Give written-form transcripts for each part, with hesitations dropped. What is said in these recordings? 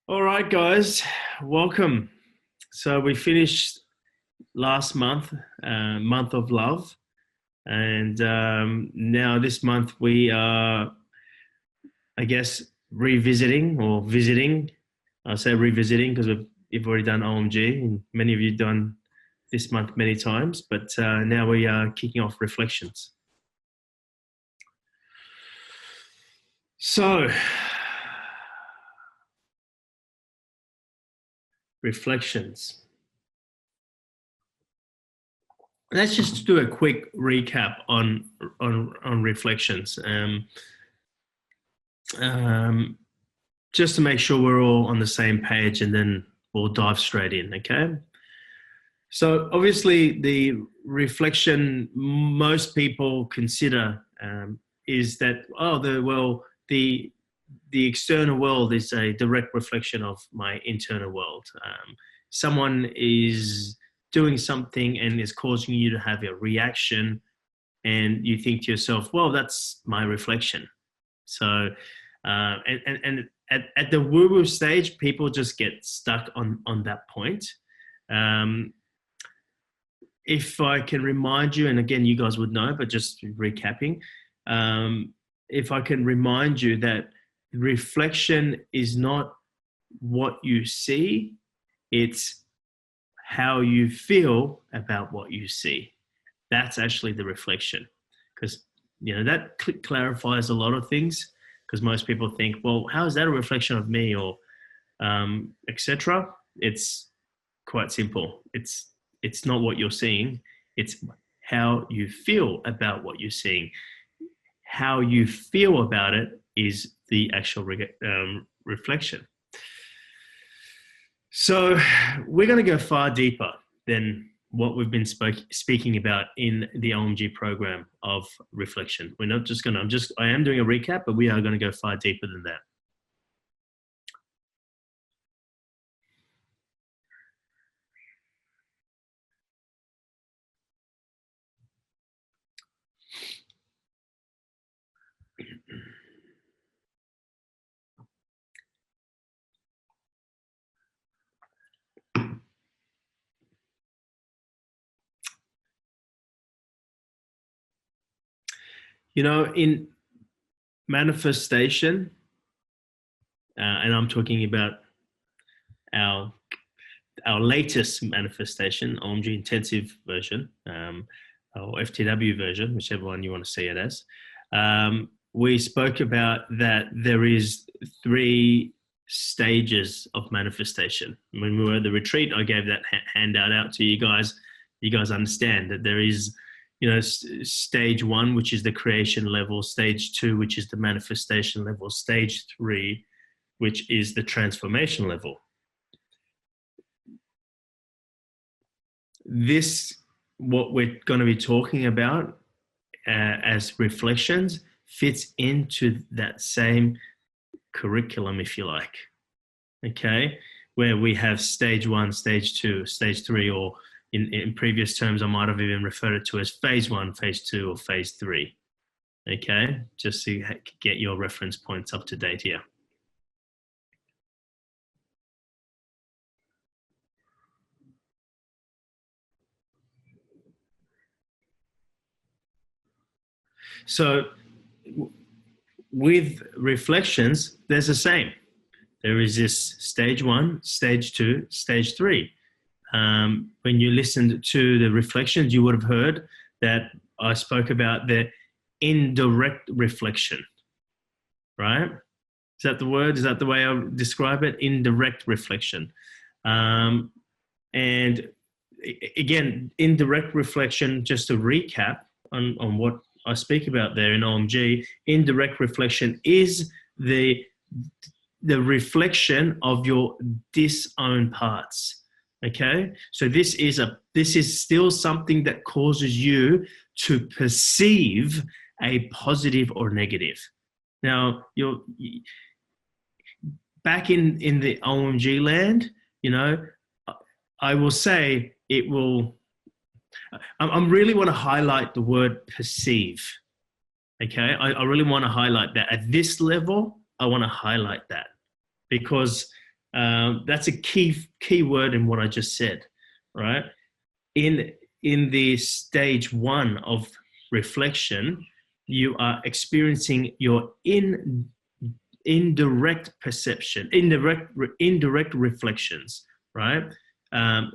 All right, guys, welcome. So we finished last month, month of love, and now this month we are, I guess, revisiting or visiting. I'll say revisiting because we've already done OMG, and many of you done this month many times. But now we are kicking off reflections. So, reflections. Let's just do a quick recap on reflections, just to make sure we're all on the same page, and then we'll dive straight in. Okay. So obviously, the reflection most people consider is that the external world is a direct reflection of my internal world. Someone is doing something and is causing you to have a reaction, and you think to yourself, well, that's my reflection. So and at the woo-woo stage, people just get stuck on that point. If I can remind you, and again, you guys would know, but just recapping, if I can remind you that reflection is not what you see, it's how you feel about what you see. That's actually the reflection, because that clarifies a lot of things, because most people think, well, how is that a reflection of me, or etc. It's quite simple. It's not what you're seeing, it's how you feel about what you're seeing. How you feel about it is the actual reflection. So we're going to go far deeper than what we've been speaking about in the OMG program of reflection. We're not just going to, I am doing a recap, but we are going to go far deeper than that. In manifestation, and I'm talking about our latest manifestation, OMG intensive version, or FTW version, whichever one you want to see it as. We spoke about that there is 3 stages of manifestation. When we were at the retreat, I gave that handout out to you guys. You guys understand that there is, stage 1, which is the creation level, stage 2, which is the manifestation level, stage 3, which is the transformation level. What we're going to be talking about as reflections fits into that same curriculum, if you like. Okay, where we have stage 1, stage 2, stage 3, or in previous terms, I might have even referred it to as phase 1, phase 2, or phase 3. Okay, just to get your reference points up to date here. So with reflections, there's the same. There is this stage 1, stage 2, stage 3. When you listened to the reflections, you would have heard that I spoke about the indirect reflection, right? Is that the word? Is that the way I describe it? Indirect reflection. And again, indirect reflection, just to recap on what I speak about there in OMG, indirect reflection is the reflection of your disowned parts. Okay, so this is still something that causes you to perceive a positive or negative. Now, you're back in the OMG land. I will say it will. I really want to highlight the word perceive. Okay, I really want to highlight that at this level. I want to highlight that because That's a key word in what I just said, right? In the stage one of reflection, you are experiencing your indirect perception, indirect reflections, right?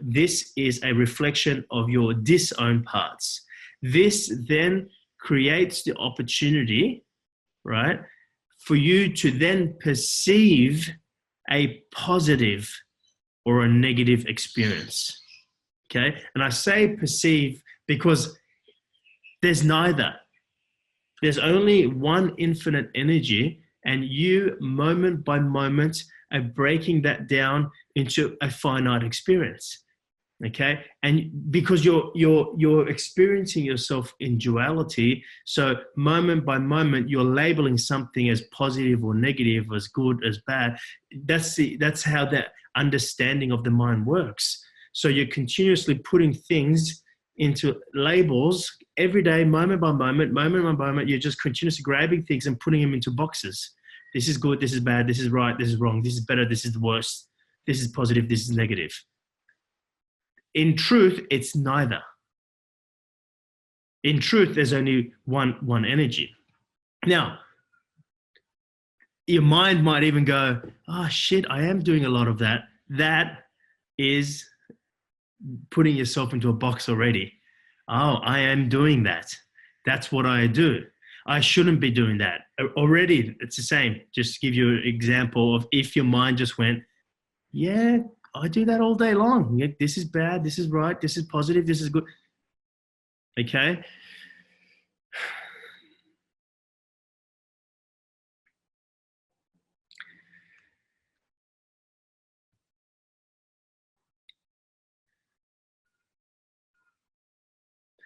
This is a reflection of your disowned parts. This then creates the opportunity, right, for you to then perceive a positive or a negative experience. Okay. And I say perceive because there's neither. There's only one infinite energy, and you, moment by moment, are breaking that down into a finite experience. Okay. And because you're experiencing yourself in duality, so moment by moment you're labeling something as positive or negative, as good, as bad. That's how that understanding of the mind works. So you're continuously putting things into labels every day, moment by moment. You're just continuously grabbing things and putting them into boxes. This is good, this is bad, this is right, this is wrong, this is better, this is the worst, this is positive, this is negative. In truth, it's neither. In truth, there's only one energy. Now, your mind might even go, oh shit, I am doing a lot of that. That is putting yourself into a box already. Oh, I am doing that. That's what I do. I shouldn't be doing that. Already, it's the same. Just to give you an example of if your mind just went, yeah, I do that all day long. Yeah, this is bad, this is right, this is positive, this is good. Okay?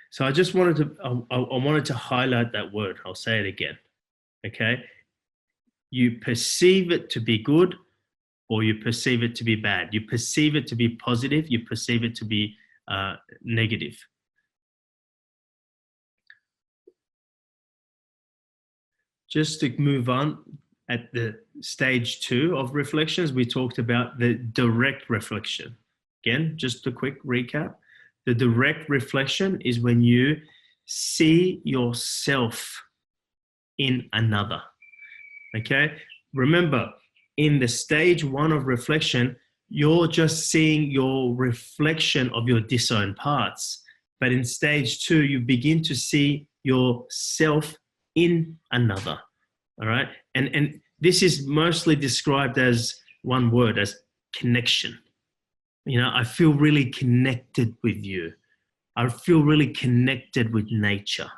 So I just wanted to, I wanted to highlight that word. I'll say it again. Okay? You perceive it to be good, or you perceive it to be bad. You perceive it to be positive, you perceive it to be negative. Just to move on, at the stage 2 of reflections, we talked about the direct reflection. Again, just a quick recap. The direct reflection is when you see yourself in another. Okay? Remember, in the stage 1 of reflection, you're just seeing your reflection of your disowned parts. But in stage 2, you begin to see yourself in another. All right. And this is mostly described as one word, as connection. You know, I feel really connected with you. I feel really connected with nature.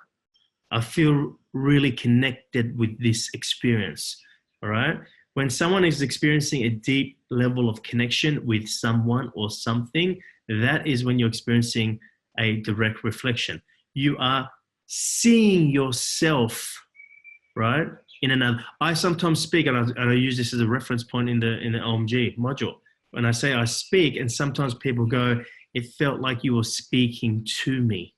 I feel really connected with this experience. All right. When someone is experiencing a deep level of connection with someone or something, that is when you're experiencing a direct reflection. You are seeing yourself, right, in another. I sometimes speak, and I use this as a reference point in the OMG module. When I say I speak, and sometimes people go, it felt like you were speaking to me,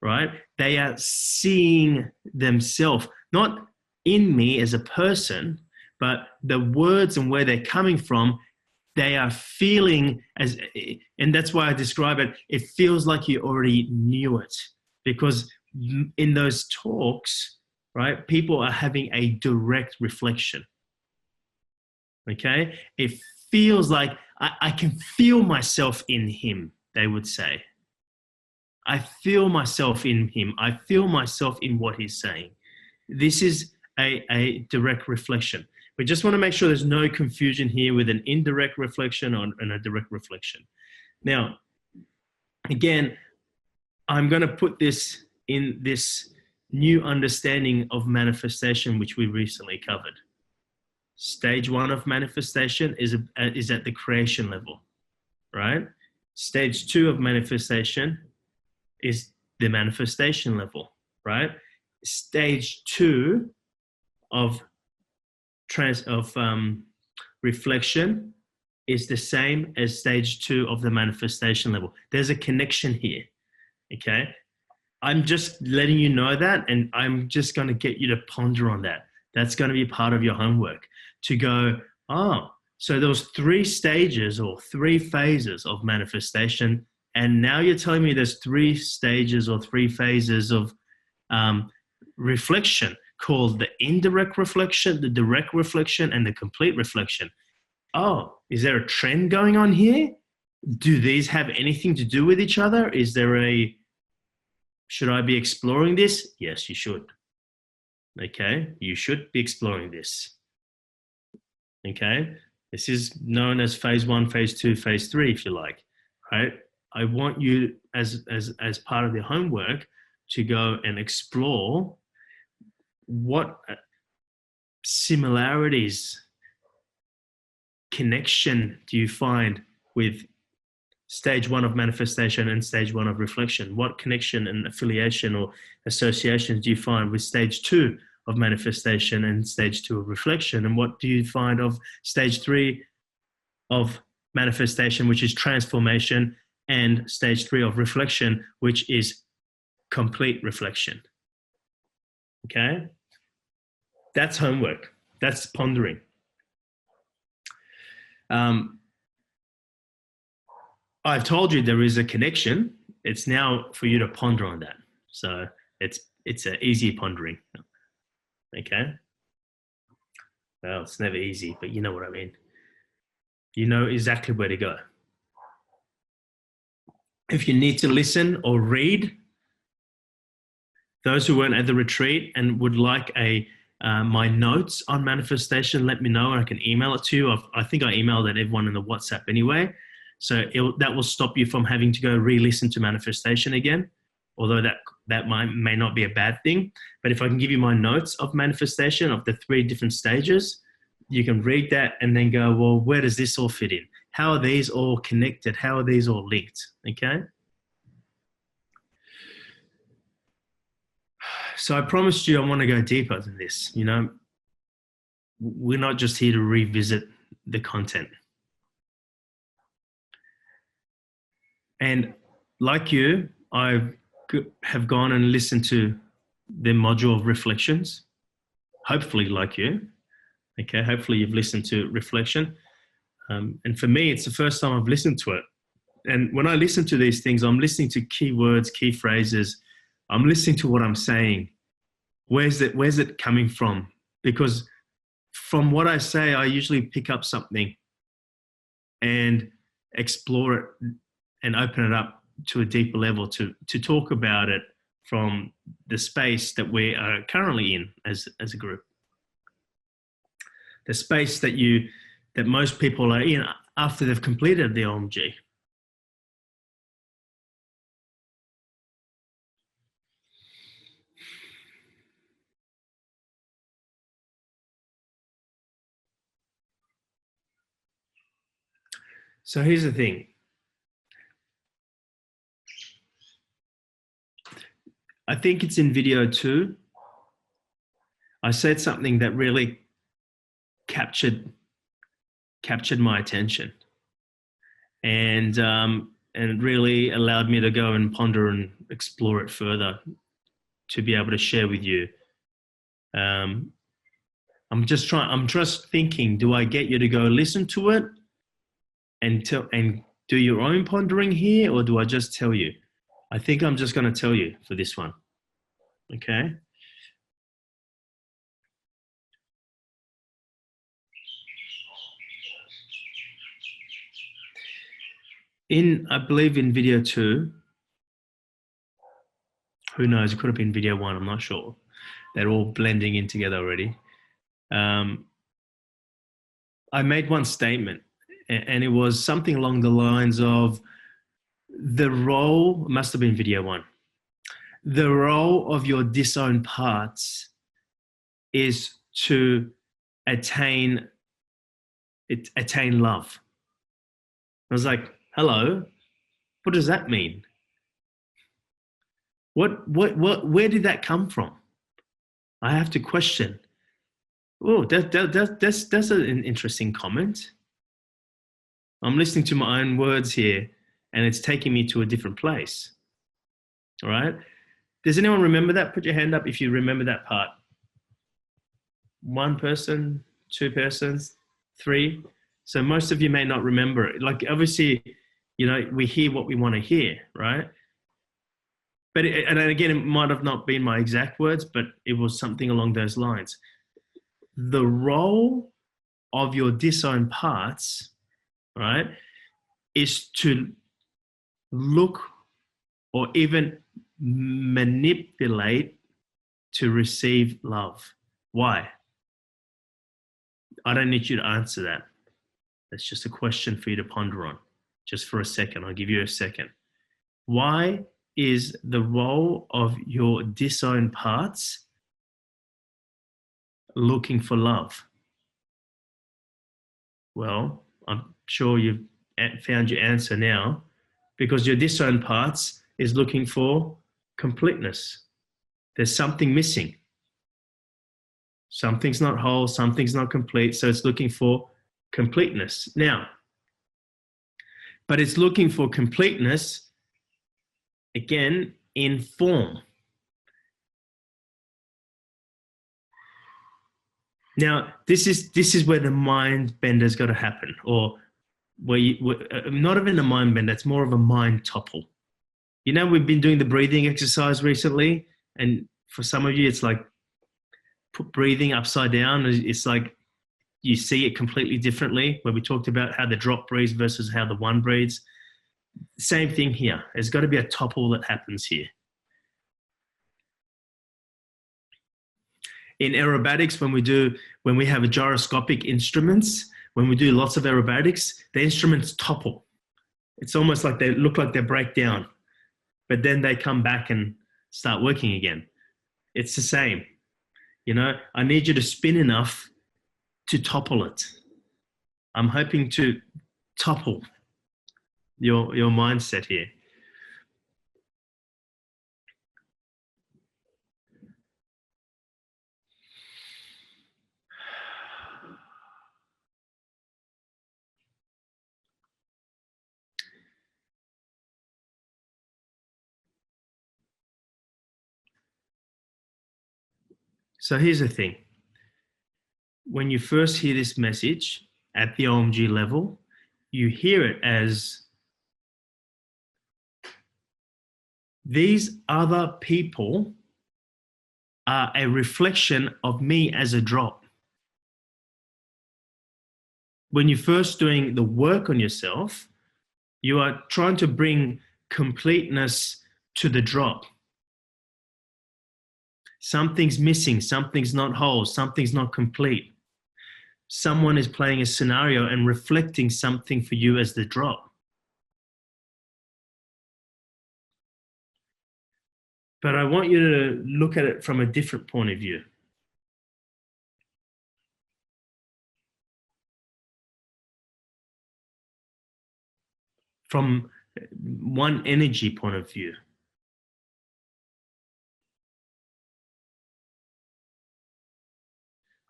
right? They are seeing themselves, not in me as a person, but the words and where they're coming from, they are feeling as, and that's why I describe it, it feels like you already knew it. Because in those talks, right, people are having a direct reflection. Okay? It feels like I can feel myself in him, they would say. I feel myself in him. I feel myself in what he's saying. This is a direct reflection. We just want to make sure there's no confusion here with an indirect reflection and a direct reflection. Now, again, I'm going to put this in this new understanding of manifestation, which we recently covered. Stage 1 of manifestation is at the creation level, right? Stage 2 of manifestation is the manifestation level, right? Stage 2 of reflection is the same as stage 2 of the manifestation level. There's a connection here, okay? I'm just letting you know that, and I'm just going to get you to ponder on that. That's going to be part of your homework, to go, oh, So there was 3 stages or 3 phases of manifestation. And now you're telling me there's 3 stages or 3 phases of reflection called the indirect reflection, the direct reflection, and the complete reflection. Oh, is there a trend going on here? Do these have anything to do with each other? Should I be exploring this? Yes, you should. Okay, you should be exploring this. Okay, this is known as phase 1, phase 2, phase 3, if you like, right? I want you as part of the homework to go and explore what similarities, connection do you find with stage 1 of manifestation and stage 1 of reflection? What connection and affiliation or associations do you find with stage 2 of manifestation and stage 2 of reflection? And what do you find of stage 3 of manifestation, which is transformation, and stage 3 of reflection, which is complete reflection? Okay? That's homework. That's pondering. I've told you there is a connection. It's now for you to ponder on that. So it's an easy pondering. Okay? Well, it's never easy, but you know what I mean. You know exactly where to go. If you need to listen or read, those who weren't at the retreat and would like my notes on manifestation, let me know and I can email it to you. I think I emailed it everyone in the WhatsApp anyway. So that will stop you from having to go re-listen to manifestation again, although that may not be a bad thing. But if I can give you my notes of manifestation of the 3 different stages, you can read that and then go, well, where does this all fit in? How are these all connected? How are these all linked? Okay. So I promised you I want to go deeper than this. You know, we're not just here to revisit the content. And like you, I have gone and listened to the module of reflections, hopefully like you. Okay, hopefully you've listened to reflection. And for me, it's the first time I've listened to it. And when I listen to these things, I'm listening to key words, key phrases. I'm listening to what I'm saying. Where's it coming from? Because from what I say, I usually pick up something and explore it and open it up to a deeper level to talk about it from the space that we are currently in as a group. The space that most people are in after they've completed the OMG. So here's the thing. I think it's in video 2. I said something that really captured my attention and really allowed me to go and ponder and explore it further to be able to share with you. I'm just thinking, do I get you to go listen to it and do your own pondering here, or do I just tell you? I think I'm just going to tell you for this one. Okay. I believe in video 2, who knows, it could have been video 1, I'm not sure. They're all blending in together already. I made one statement, and it was something along the lines of the role, must have been video 1, the role of your disowned parts is to attain love. I was like, hello, what does that mean? Where did that come from? I have to question. Oh, that's an interesting comment. I'm listening to my own words here, and it's taking me to a different place. All right. Does anyone remember that? Put your hand up if you remember that part. 1 person, 2 persons, 3. So most of you may not remember it. Like obviously, you know, we hear what we want to hear, right? But and again, it might have not been my exact words, but it was something along those lines. The role of your disowned parts, right, is to look or even manipulate to receive love. Why? I don't need you to answer that. That's just a question for you to ponder on. Just for a second. I'll give you a second. Why is the role of your disowned parts looking for love? Well, I'm sure you've found your answer now, because your disowned parts is looking for completeness. There's something missing. Something's not whole, something's not complete, so it's looking for completeness. Now, but it's looking for completeness, again, in form. Now, this is where the mind bender's got to happen, or not even a mind bender, it's more of a mind topple. You know, we've been doing the breathing exercise recently, and for some of you, it's like put breathing upside down. It's like you see it completely differently, where we talked about how the drop breathes versus how the one breathes. Same thing here. There's got to be a topple that happens here. In aerobatics, when we have a gyroscopic instruments, when we do lots of aerobatics, the instruments topple. It's almost like they look like they break down, but then they come back and start working again. It's the same. You know, I need you to spin enough to topple it. I'm hoping to topple your mindset here. So here's the thing. When you first hear this message at the OMG level, you hear it as these other people are a reflection of me as a drop. When you're first doing the work on yourself, you are trying to bring completeness to the drop. Something's missing, something's not whole, something's not complete. Someone is playing a scenario and reflecting something for you as the drop. But I want you to look at it from a different point of view. From one energy point of view.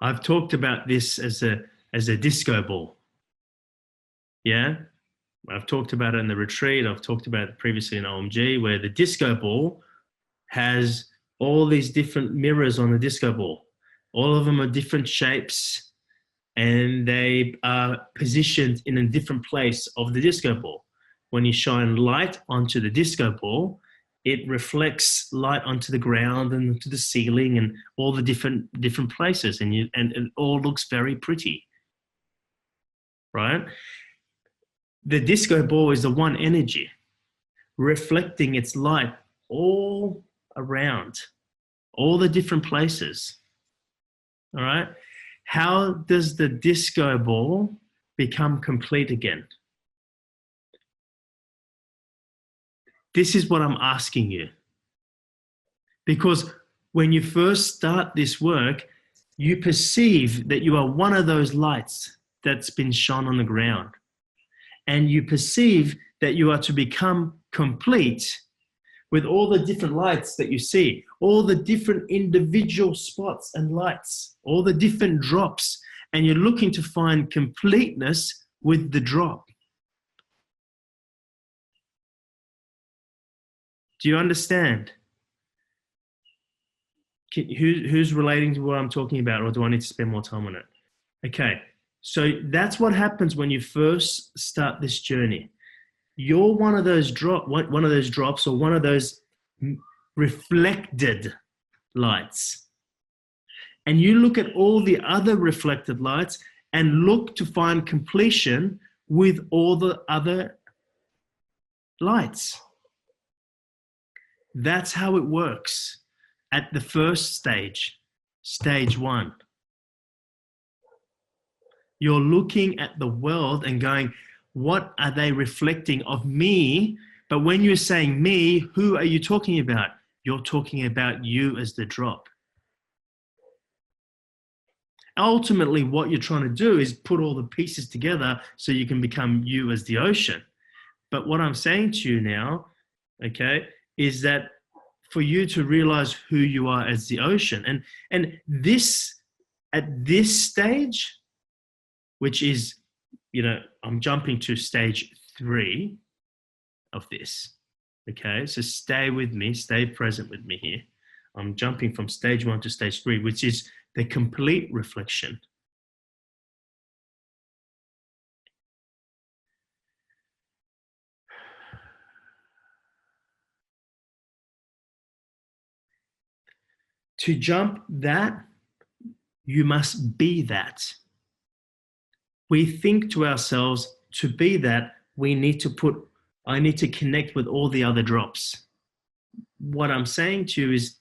I've talked about this as a disco ball. Yeah? I've talked about it in the retreat. I've talked about it previously in OMG, where the disco ball has all these different mirrors on the disco ball. All of them are different shapes, and they are positioned in a different place of the disco ball. When you shine light onto the disco ball, it reflects light onto the ground and to the ceiling and all the different places, and it all looks very pretty, right? The disco ball is the one energy reflecting its light all around, all the different places. All right? How does the disco ball become complete again? This is what I'm asking you. Because when you first start this work, you perceive that you are one of those lights that's been shone on the ground. And you perceive that you are to become complete with all the different lights that you see, all the different individual spots and lights, all the different drops, and you're looking to find completeness with the drop. Do you understand? Who's relating to what I'm talking about, or do I need to spend more time on it? Okay, So that's what happens when you first start this journey. You're one of those drops, or one of those reflected lights. And you look at all the other reflected lights and look to find completion with all the other lights. That's how it works at the first stage, stage one. You're looking at the world and going, what are they reflecting of me? But when you're saying me, who are you talking about? You're talking about you as the drop. Ultimately, what you're trying to do is put all the pieces together so you can become you as the ocean. But what I'm saying to you now, okay, is that for you to realize who you are as the ocean, and this, at this stage, which is, I'm jumping to stage 3 of this. Okay, so stay with me, stay present with me here. I'm jumping from stage 1 to stage 3, which is the complete reflection. To jump that, you must be that. We think to ourselves, to be that, I need to connect with all the other drops. What I'm saying to you is,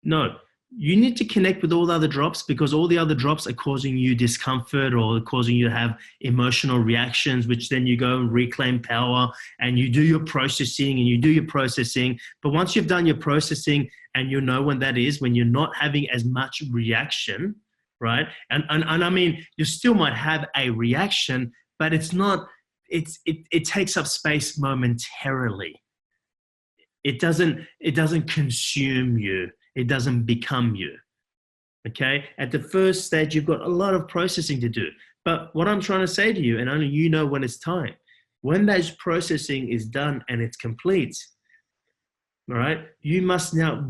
no, you need to connect with all the other drops, because all the other drops are causing you discomfort or causing you to have emotional reactions, which then you go and reclaim power and you do your processing and you do your processing. But once you've done your processing and you know when that is, when you're not having as much reaction, right? And I mean, you still might have a reaction, but it's not, it takes up space momentarily. It doesn't consume you. It doesn't become you. Okay. At the first stage, you've got a lot of processing to do. But what I'm trying to say to you, and only you know when it's time, when that processing is done and it's complete, all right, you must now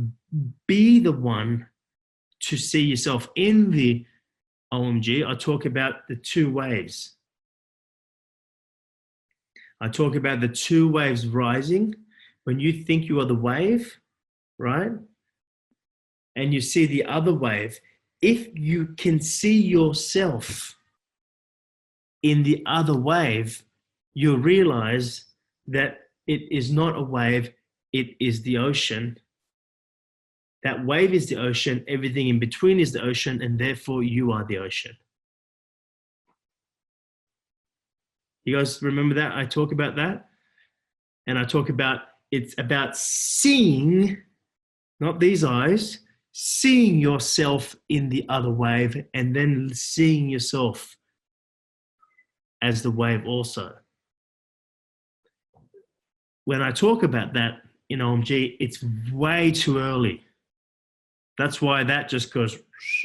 be the one to see yourself in the OMG. I talk about the 2 waves. I talk about the 2 waves rising. When you think you are the wave, right? And you see the other wave, if you can see yourself in the other wave, you'll realize that it is not a wave, it is the ocean. That wave is the ocean, everything in between is the ocean, and therefore you are the ocean. You guys remember that? I talk about that. And I talk about, it's about seeing, not these eyes, seeing yourself in the other wave, and then seeing yourself as the wave also. When I talk about that in OMG, it's way too early. That's why that just goes,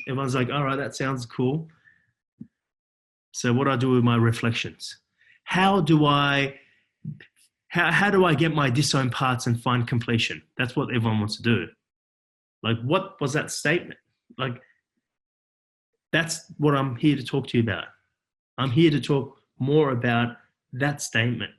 everyone's like, all right, that sounds cool. So what do I do with my reflections? How do I get my disowned parts and find completion? That's what everyone wants to do. Like, what was that statement? Like, that's what I'm here to talk to you about. I'm here to talk more about that statement.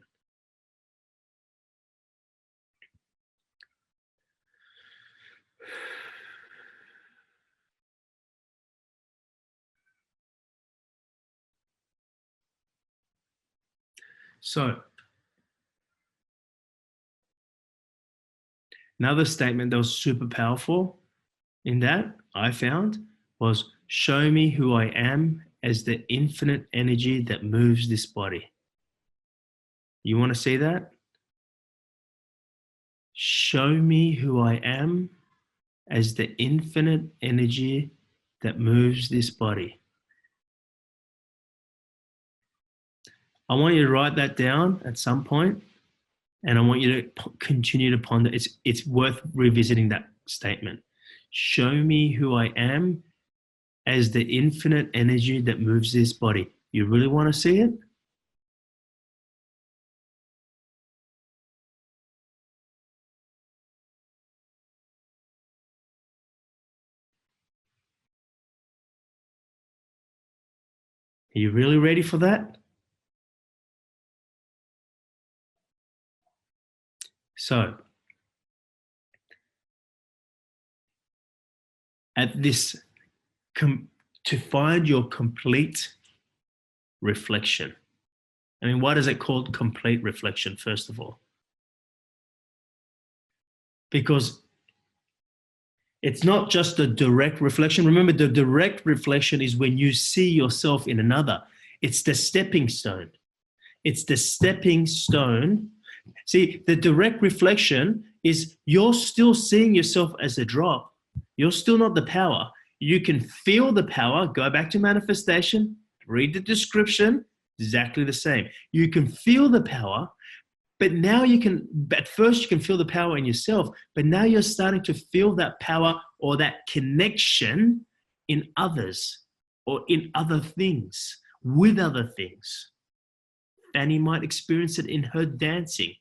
So, another statement that was super powerful in that I found was, show me who I am as the infinite energy that moves this body. You want to see that? Show me who I am as the infinite energy that moves this body. I want you to write that down at some point, and I want you to continue to ponder. It's worth revisiting that statement. Show me who I am as the infinite energy that moves this body. You really want to see it? Are you really ready for that? So, at this, to find your complete reflection. I mean, why is it called complete reflection, first of all? Because it's not just a direct reflection. Remember, the direct reflection is when you see yourself in another. It's the stepping stone. It's the stepping stone. See, the direct reflection is you're still seeing yourself as a drop. You're still not the power. You can feel the power. Go back to manifestation. Read the description. Exactly the same. You can feel the power, but now you can, at first you can feel the power in yourself, but now you're starting to feel that power or that connection in others or in other things, with other things. Fanny might experience it in her dancing.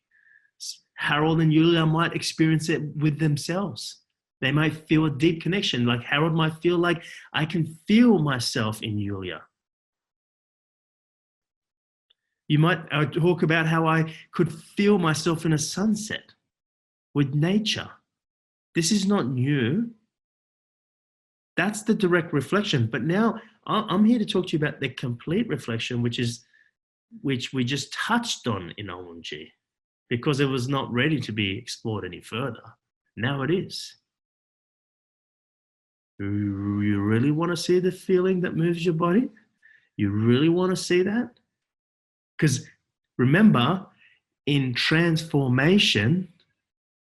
Harold and Yulia might experience it with themselves. They might feel a deep connection. Like Harold might feel like, I can feel myself in Yulia. You might talk about how I could feel myself in a sunset with nature. This is not new. That's the direct reflection. But now I'm here to talk to you about the complete reflection, which we just touched on in OMG, because it was not ready to be explored any further. Now it is. You really want to see the feeling that moves your body? You really want to see that? Because remember, in transformation,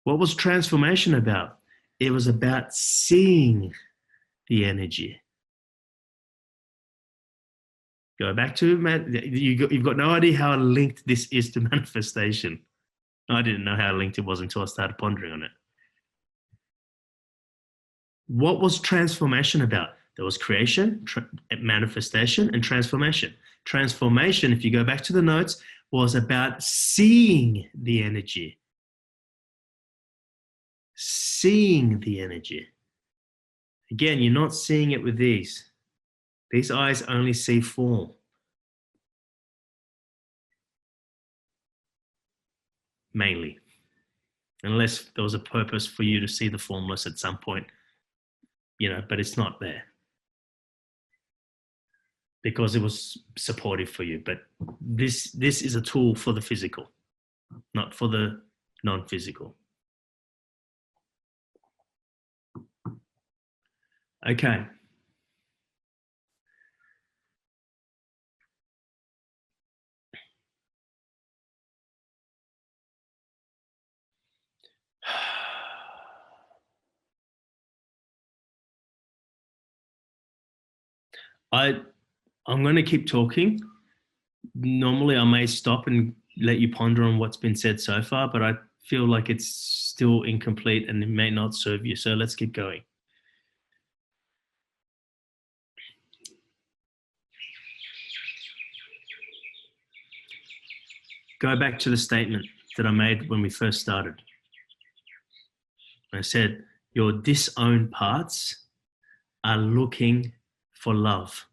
what was transformation about? It was about seeing the energy. Go back to, you've got no idea how linked this is to manifestation. I didn't know how linked it was until I started pondering on it. What was transformation about? There was creation, manifestation, and transformation. Transformation, if you go back to the notes, was about seeing the energy. Seeing the energy. Again, you're not seeing it with these. These eyes only see form. Mainly. Unless there was a purpose for you to see the formless at some point. But it's not there. Because it was supportive for you. But this is a tool for the physical, not for the non-physical. Okay. I'm going to keep talking. Normally, I may stop and let you ponder on what's been said so far, but I feel like it's still incomplete and it may not serve you. So let's keep going. Go back to the statement that I made when we first started. I said, your disowned parts are looking for love.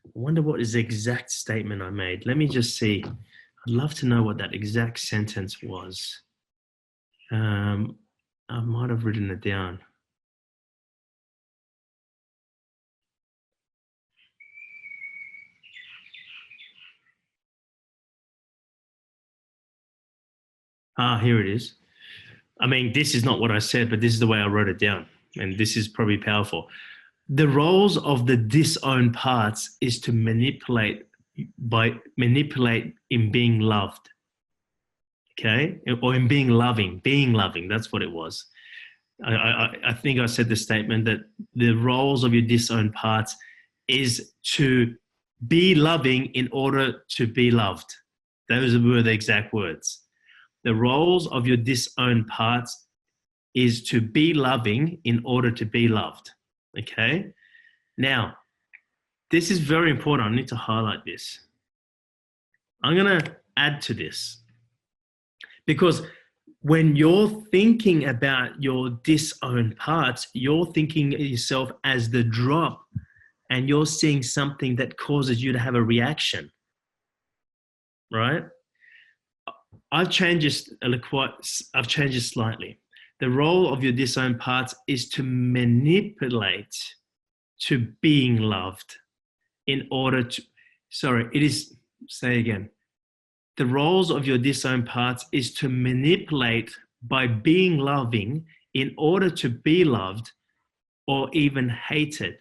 I wonder what is the exact statement I made. Let me just see. I'd love to know what that exact sentence was. I might have written it down. Here it is. I mean, this is not what I said, but this is the way I wrote it down. And this is probably powerful. The roles of the disowned parts is to manipulate in being loved. Okay? Or in being loving. That's what it was. I think I said the statement that the roles of your disowned parts is to be loving in order to be loved. Those were the exact words. The roles of your disowned parts is to be loving in order to be loved. Okay? Now, this is very important. I need to highlight this. I'm going to add to this. Because when you're thinking about your disowned parts, you're thinking of yourself as the drop and you're seeing something that causes you to have a reaction, right? I've changed it slightly. The role of your disowned parts is to manipulate to being loved in order to, say again. The roles of your disowned parts is to manipulate by being loving in order to be loved or even hated.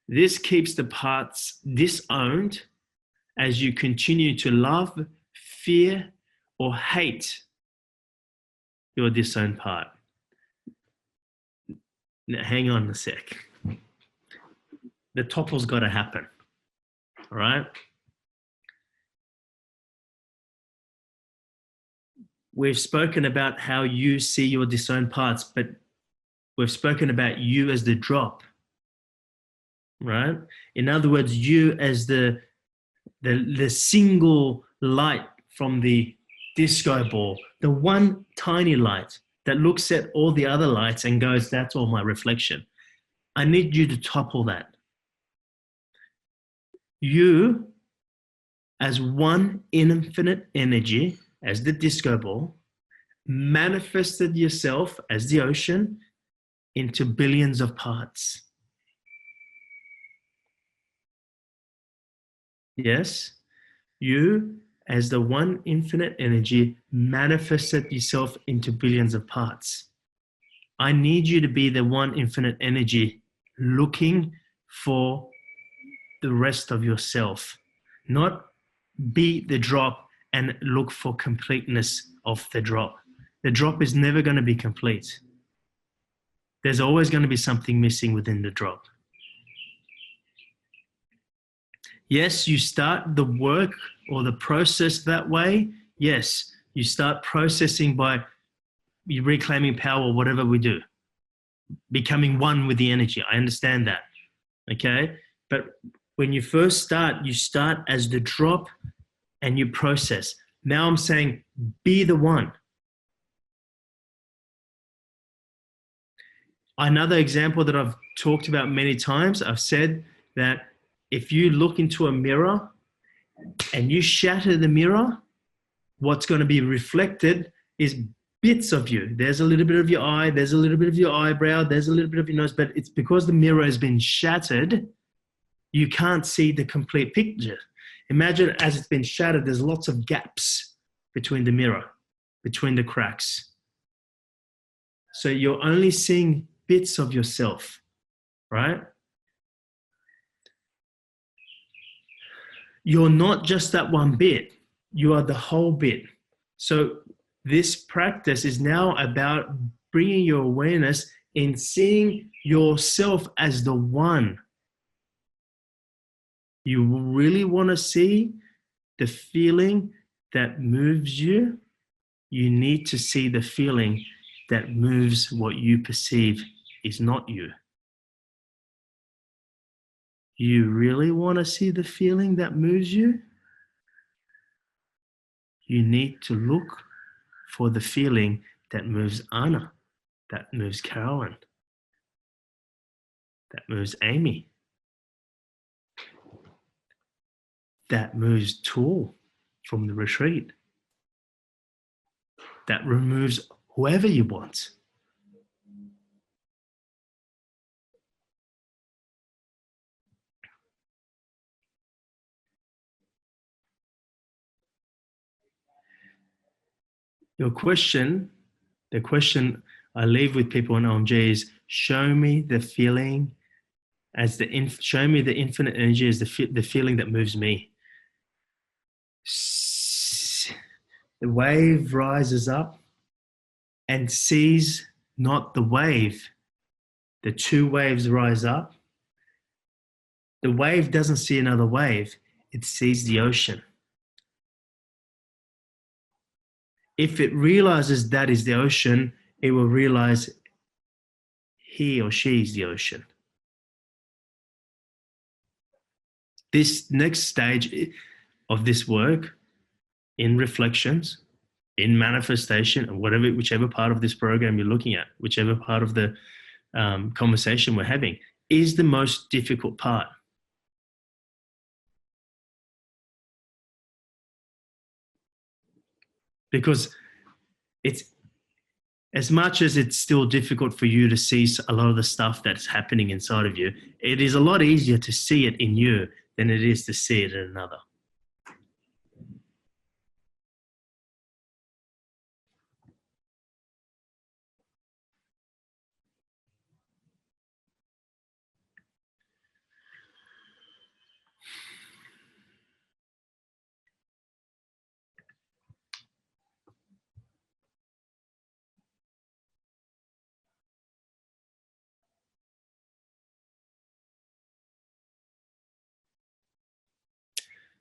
This keeps the parts disowned as you continue to love, fear, or hate your disowned part. Now, hang on a sec. The topple's got to happen, all right? We've spoken about how you see your disowned parts, but we've spoken about you as the drop, right? In other words, you as the single light from the disco ball, the one tiny light that looks at all the other lights and goes, that's all my reflection. I need you to topple that. You, as one infinite energy, as the disco ball, manifested yourself as the ocean into billions of parts. Yes, you, as the one infinite energy, manifested yourself into billions of parts. I need you to be the one infinite energy looking for the rest of yourself, not be the drop and look for completeness of the drop. The drop is never going to be complete. There's always going to be something missing within the drop. Yes, you start the work or the process that way. Yes, you start processing by reclaiming power, whatever we do, becoming one with the energy. I understand that, okay? But when you first start, you start as the drop and you process. Now I'm saying, be the one. Another example that I've talked about many times, I've said that if you look into a mirror and you shatter the mirror, what's going to be reflected is bits of you. There's a little bit of your eye, there's a little bit of your eyebrow, there's a little bit of your nose, but it's because the mirror has been shattered, you can't see the complete picture. Imagine as it's been shattered, there's lots of gaps between the mirror, between the cracks. So you're only seeing bits of yourself, right? You're not just that one bit, you are the whole bit. So this practice is now about bringing your awareness in seeing yourself as the one. You really want to see the feeling that moves you, you need to see the feeling that moves what you perceive is not you. You really want to see the feeling that moves you? You need to look for the feeling that moves Anna, that moves Carolyn, that moves Amy, that moves Tool from the retreat, that removes whoever you want. The question I leave with people on OMG is, show me the feeling as show me the infinite energy as the feeling that moves me. The wave rises up and sees not the wave. The two waves rise up. The wave doesn't see another wave. It sees the ocean. If it realizes that is the ocean, it will realize he or she is the ocean. This next stage of this work, in reflections, in manifestation, and whichever part of this program you're looking at, whichever part of the conversation we're having is the most difficult part. Because it's, as much as it's still difficult for you to see a lot of the stuff that's happening inside of you, it is a lot easier to see it in you than it is to see it in another.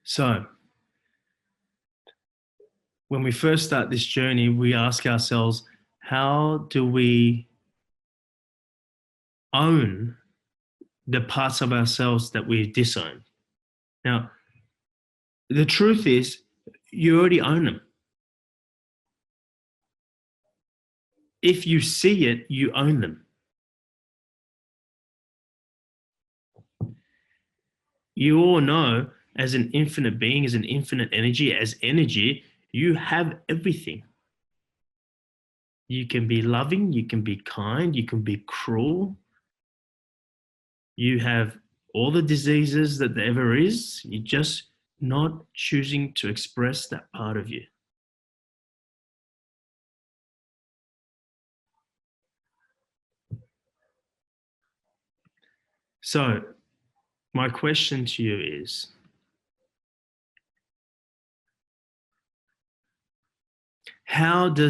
So, when we first start this journey, we ask ourselves, how do we own the parts of ourselves that we disown? Now, the truth is, you already own them. If you see it, you own them. You all know, as an infinite being, as an infinite energy, as energy, you have everything. You can be loving, you can be kind, you can be cruel. You have all the diseases that there ever is. You're just not choosing to express that part of you. So, my question to you is, how do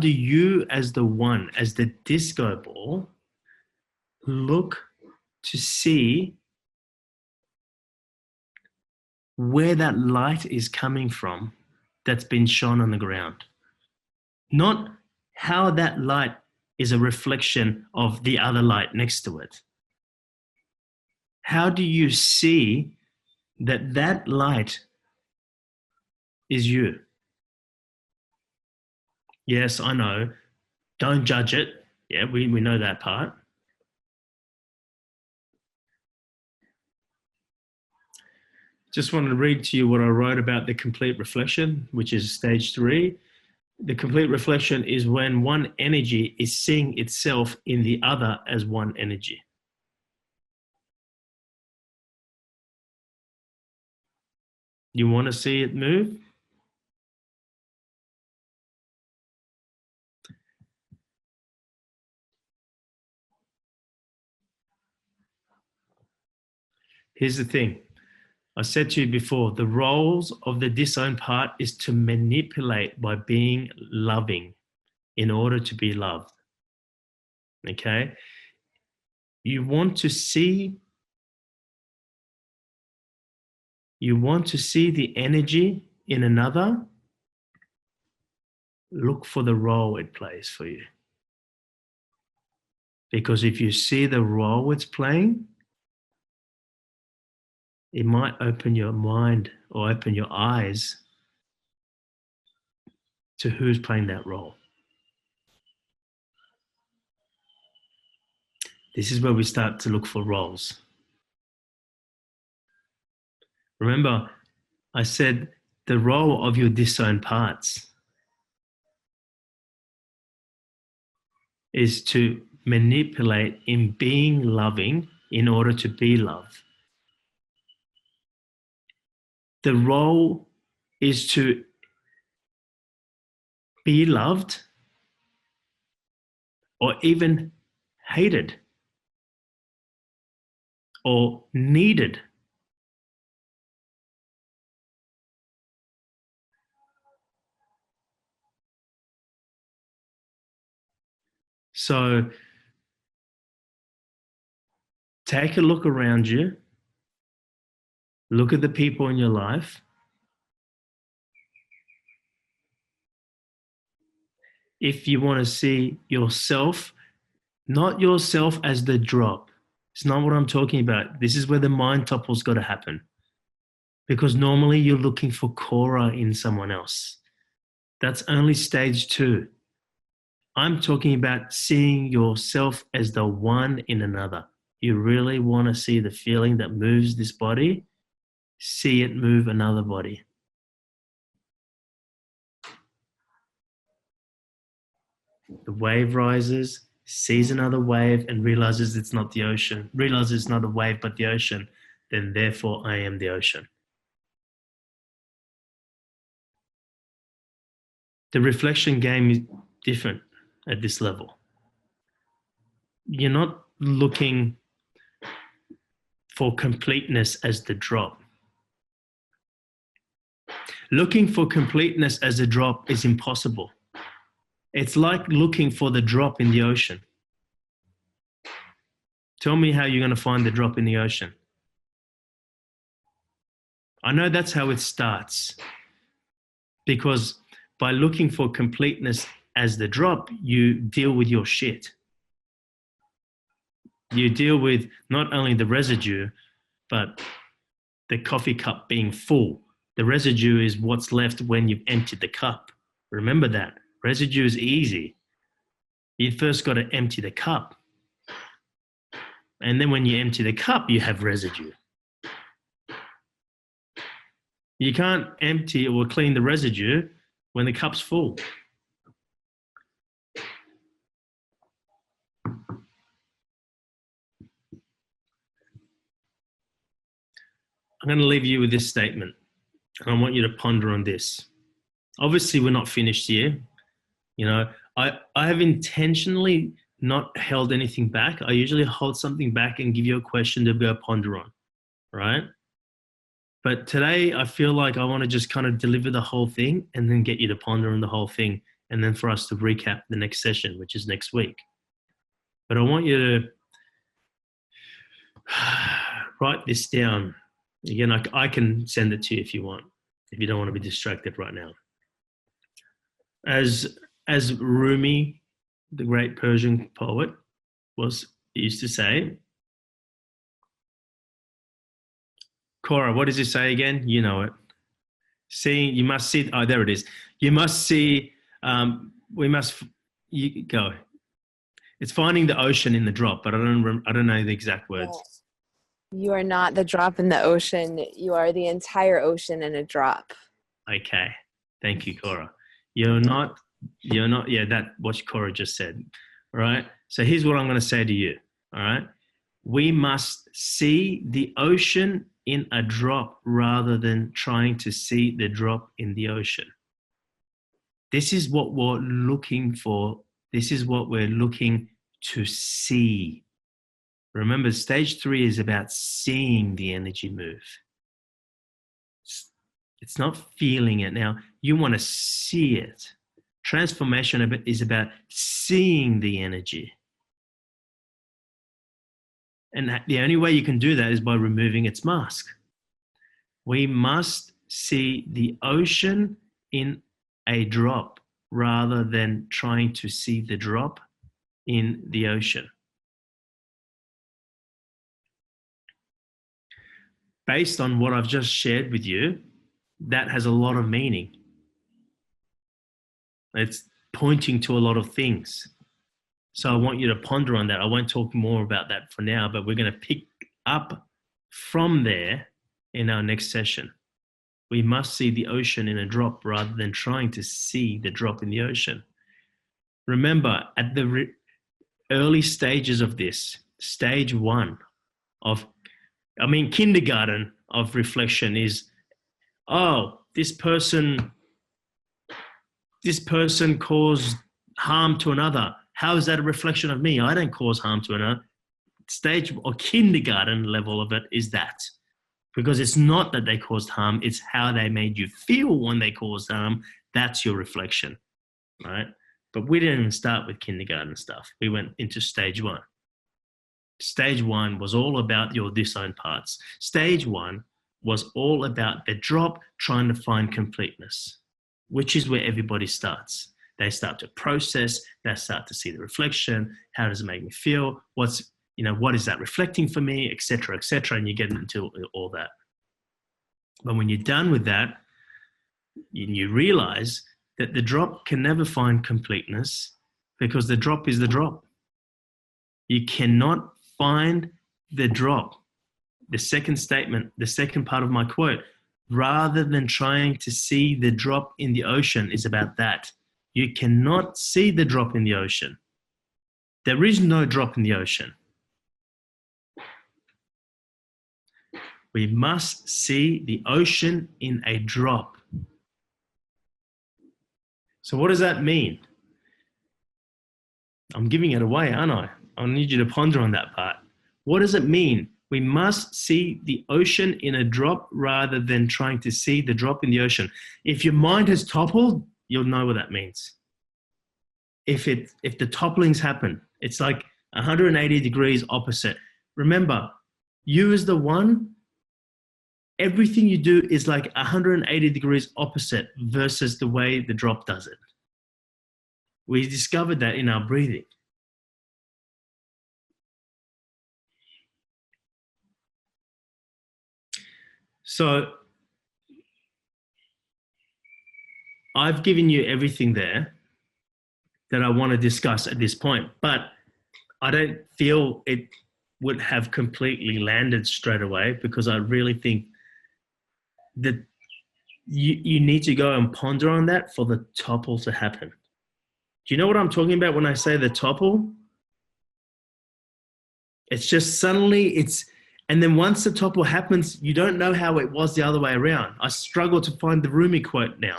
you as the one, as the disco ball, look to see where that light is coming from that's been shone on the ground? Not how that light is a reflection of the other light next to it. How do you see that that light is you? Yes, I know. Don't judge it. Yeah, we know that part. Just wanted to read to you what I wrote about the complete reflection, which is stage 3. The complete reflection is when one energy is seeing itself in the other as one energy. You want to see it move? Here's the thing. I said to you before, the roles of the disowned part is to manipulate by being loving in order to be loved. Okay? You want to see the energy in another, look for the role it plays for you. Because if you see the role it's playing, it might open your mind or open your eyes to who's playing that role. This is where we start to look for roles. Remember, I said the role of your disowned parts is to manipulate in being loving in order to be loved. The role is to be loved or even hated or needed. So take a look around you. Look at the people in your life. If you want to see yourself, not yourself as the drop. It's not what I'm talking about. This is where the mind topple's got to happen. Because normally you're looking for Cora in someone else. That's only stage 2. I'm talking about seeing yourself as the one in another. You really want to see the feeling that moves this body, see it move another body. The wave rises, sees another wave, and realizes it's not the ocean. Realizes it's not a wave, but the ocean. Then therefore I am the ocean. The reflection game is different at this level. You're not looking for completeness as the drop. Looking for completeness as a drop is impossible. It's like looking for the drop in the ocean. Tell me how you're going to find the drop in the ocean. I know that's how it starts. Because by looking for completeness as the drop, you deal with your shit. You deal with not only the residue, but the coffee cup being full. The residue is what's left when you've emptied the cup. Remember that. Residue is easy. You first got to empty the cup. And then when you empty the cup, you have residue. You can't empty or clean the residue when the cup's full. I'm going to leave you with this statement, and I want you to ponder on this. Obviously, we're not finished here. You know, I have intentionally not held anything back. I usually hold something back and give you a question to go ponder on, right? But today, I feel like I want to just kind of deliver the whole thing and then get you to ponder on the whole thing, and then for us to recap the next session, which is next week. But I want you to write this down. Again, I can send it to you if you want, if you don't want to be distracted right now. As Rumi, the great Persian poet, used to say, Cora, what does he say again? You know it. Seeing, you must see, oh, there it is. You must see, you go. It's finding the ocean in the drop, but I don't know the exact words. Yes. You are not the drop in the ocean. You are the entire ocean in a drop. Okay. Thank you, Cora. You're not, yeah, that what Cora just said. All right. So here's what I'm going to say to you. All right. We must see the ocean in a drop rather than trying to see the drop in the ocean. This is what we're looking for. This is what we're looking to see. Remember, stage 3 is about seeing the energy move. It's not feeling it. Now, you want to see it. Transformation of it is about seeing the energy. And the only way you can do that is by removing its mask. We must see the ocean in a drop rather than trying to see the drop in the ocean. Based on what I've just shared with you, that has a lot of meaning. It's pointing to a lot of things. So I want you to ponder on that. I won't talk more about that for now, but we're going to pick up from there in our next session. We must see the ocean in a drop rather than trying to see the drop in the ocean. Remember, at the early stages of this, stage 1 of, kindergarten of reflection is, oh, this person caused harm to another. How is that a reflection of me? I don't cause harm to another. Stage or kindergarten level of it is that. Because it's not that they caused harm, it's how they made you feel when they caused harm. That's your reflection, right? But we didn't even start with kindergarten stuff. We went into stage 1. Stage 1 was all about your disowned parts. Stage 1 was all about the drop trying to find completeness, which is where everybody starts. They start to process, they start to see the reflection. How does it make me feel? What is that reflecting for me, et cetera, and you get into all that. But when you're done with that, you realize that the drop can never find completeness because the drop is the drop. You cannot find the drop. The second statement, the second part of my quote, rather than trying to see the drop in the ocean, is about that. You cannot see the drop in the ocean. There is no drop in the ocean. We must see the ocean in a drop. So what does that mean? I'm giving it away, aren't I? I need you to ponder on that part. What does it mean? We must see the ocean in a drop rather than trying to see the drop in the ocean. If your mind has toppled, you'll know what that means. If the topplings happen, it's like 180 degrees opposite. Remember, you as the one, everything you do is like 180 degrees opposite versus the way the drop does it. We discovered that in our breathing. So I've given you everything there that I want to discuss at this point, but I don't feel it would have completely landed straight away, because I really think that you need to go and ponder on that for the topple to happen. Do you know what I'm talking about when I say the topple? It's just suddenly and then once the topple happens, you don't know how it was the other way around. I struggle to find the Rumi quote now.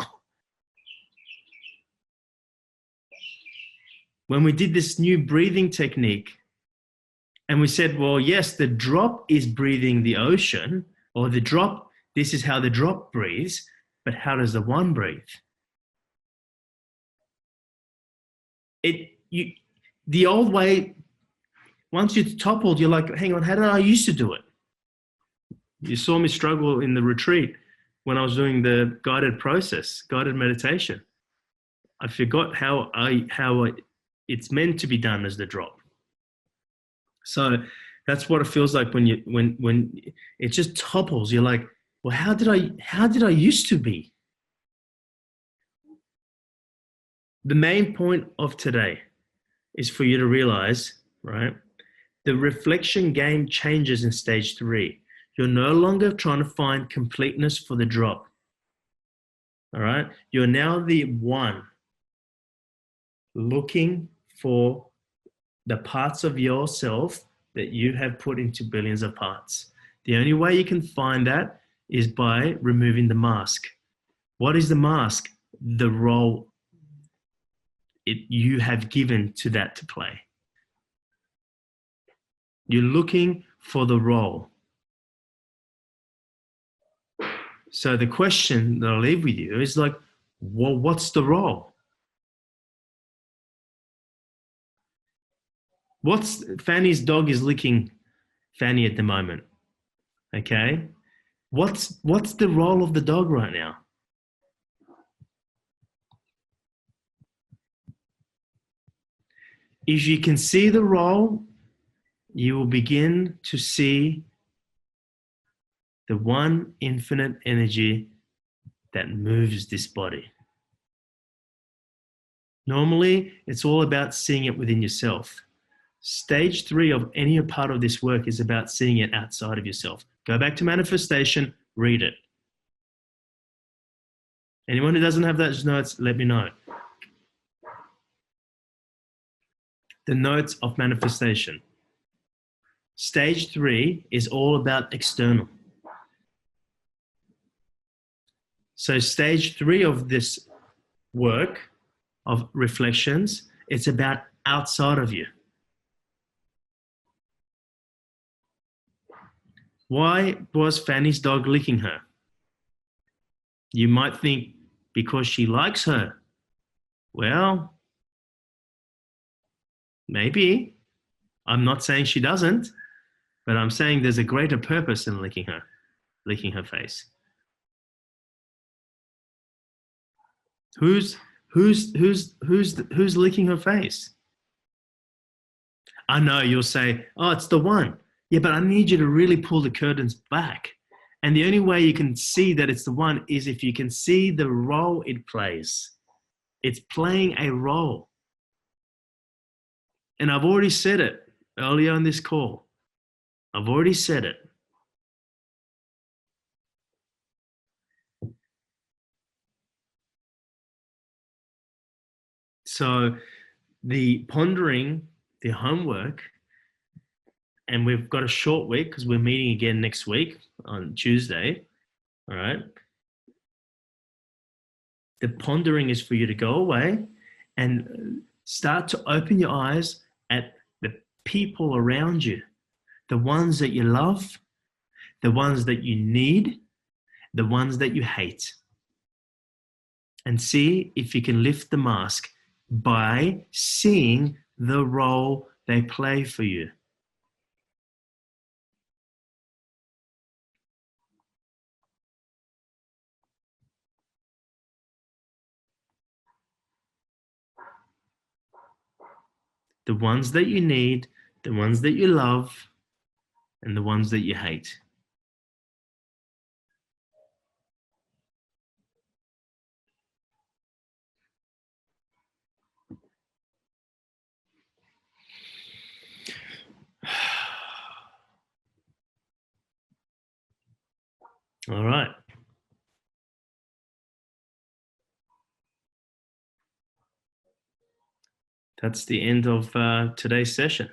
When we did this new breathing technique, and we said, well, yes, the drop is breathing the ocean, or the drop, this is how the drop breathes, but how does the one breathe? The old way, once you're toppled, you're like, hang on, how did I used to do it? You saw me struggle in the retreat when I was doing the guided process, guided meditation. I forgot how it's meant to be done as the drop. So that's what it feels like when it just topples. You're like, well, how did I used to be? The main point of today is for you to realize, right? The reflection game changes in stage 3. You're no longer trying to find completeness for the drop. All right? You're now the one looking for the parts of yourself that you have put into billions of parts. The only way you can find that is by removing the mask. What is the mask? The role you have given to that to play. You're looking for the role. So the question that I'll leave with you is like, well, what's the role? Fanny's dog is licking Fanny at the moment. Okay? What's the role of the dog right now? If you can see the role, you will begin to see the one infinite energy that moves this body. Normally, it's all about seeing it within yourself. Stage 3 of any part of this work is about seeing it outside of yourself. Go back to manifestation, read it. Anyone who doesn't have those notes, let me know. The notes of manifestation. Stage 3 is all about external. So stage 3 of this work of reflections, it's about outside of you. Why was Fanny's dog licking her? You might think because she likes her. Well, maybe. I'm not saying she doesn't, but I'm saying there's a greater purpose in licking her face. Who's licking her face? I know you'll say, oh, it's the one. Yeah, but I need you to really pull the curtains back. And the only way you can see that it's the one is if you can see the role it plays. It's playing a role. And I've already said it earlier on this call. I've already said it. So the pondering, the homework, and we've got a short week because we're meeting again next week on Tuesday. All right. The pondering is for you to go away and start to open your eyes at the people around you, the ones that you love, the ones that you need, the ones that you hate. And see if you can lift the mask by seeing the role they play for you. The ones that you need, the ones that you love, and the ones that you hate. All right. That's the end of today's session.